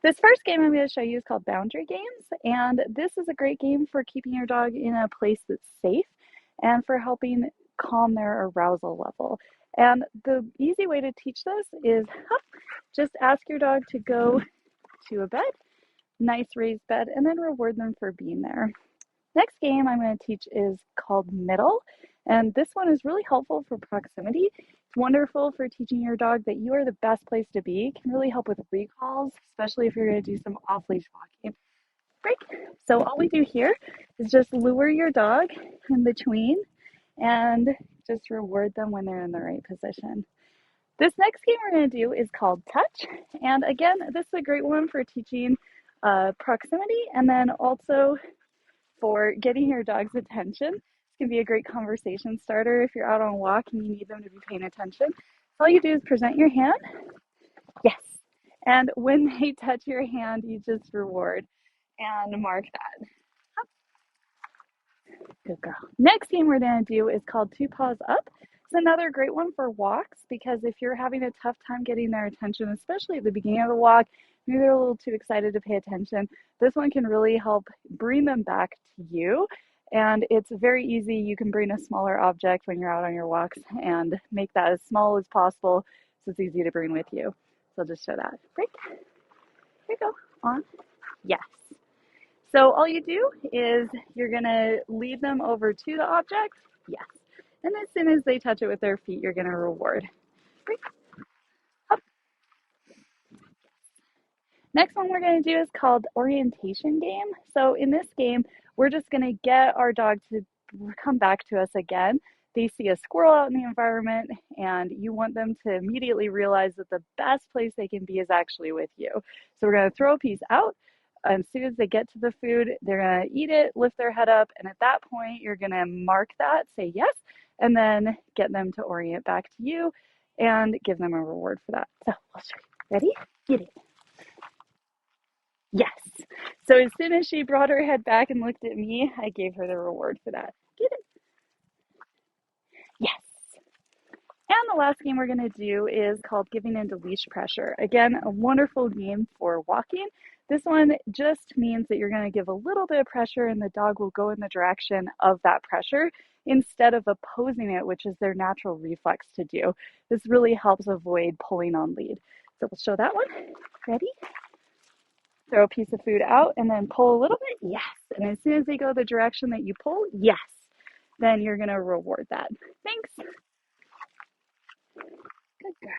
This first game I'm going to show you is called Boundary Games, and this is a great game for keeping your dog in a place that's safe and for helping calm their arousal level. And the easy way to teach this is just ask your dog to go to a bed, nice raised bed, and then reward them for being there. Next game I'm going to teach is called Middle, and this one is really helpful for proximity. It's wonderful for teaching your dog that you are the best place to be. It can really help with recalls, especially if you're going to do some off-leash walking. Break. So all we do here is just lure your dog in between and just reward them when they're in the right position. This next game we're going to do is called Touch, and again, this is a great one for teaching proximity and then also for getting your dog's attention. This can be a great conversation starter if you're out on a walk and you need them to be paying attention. So all you do is present your hand. Yes. And when they touch your hand, you just reward and mark that. Good girl. Next game we're going to do is called Two Paws Up. It's another great one for walks because if you're having a tough time getting their attention, especially at the beginning of the walk, maybe they're a little too excited to pay attention, this one can really help bring them back to you. And it's very easy. You can bring a smaller object when you're out on your walks and make that as small as possible so it's easy to bring with you. So I'll just show that. Break. Here you go. On. Yes. So all you do is you're going to lead them over to the object. Yes. And as soon as they touch it with their feet, you're going to reward. Break. Up. Next one we're going to do is called orientation game. So in this game, we're just going to get our dog to come back to us again. They see a squirrel out in the environment and you want them to immediately realize that the best place they can be is actually with you. So we're going to throw a piece out. As soon as they get to the food, they're going to eat it, lift their head up, and at that point, you're going to mark that, say yes, and then get them to orient back to you and give them a reward for that. So I'll show you. Ready? Get it. Yes. So as soon as she brought her head back and looked at me, I gave her the reward for that. Get it? Yes. And the last game we're going to do is called Giving Into Leash Pressure. Again, a wonderful game for walking. This one just means that you're going to give a little bit of pressure and the dog will go in the direction of that pressure instead of opposing it, which is their natural reflex to do. This really helps avoid pulling on lead. So we'll show that one. Ready? Throw a piece of food out and then pull a little bit. Yes. And as soon as they go the direction that you pull, yes, then you're going to reward that. Thanks. Good girl.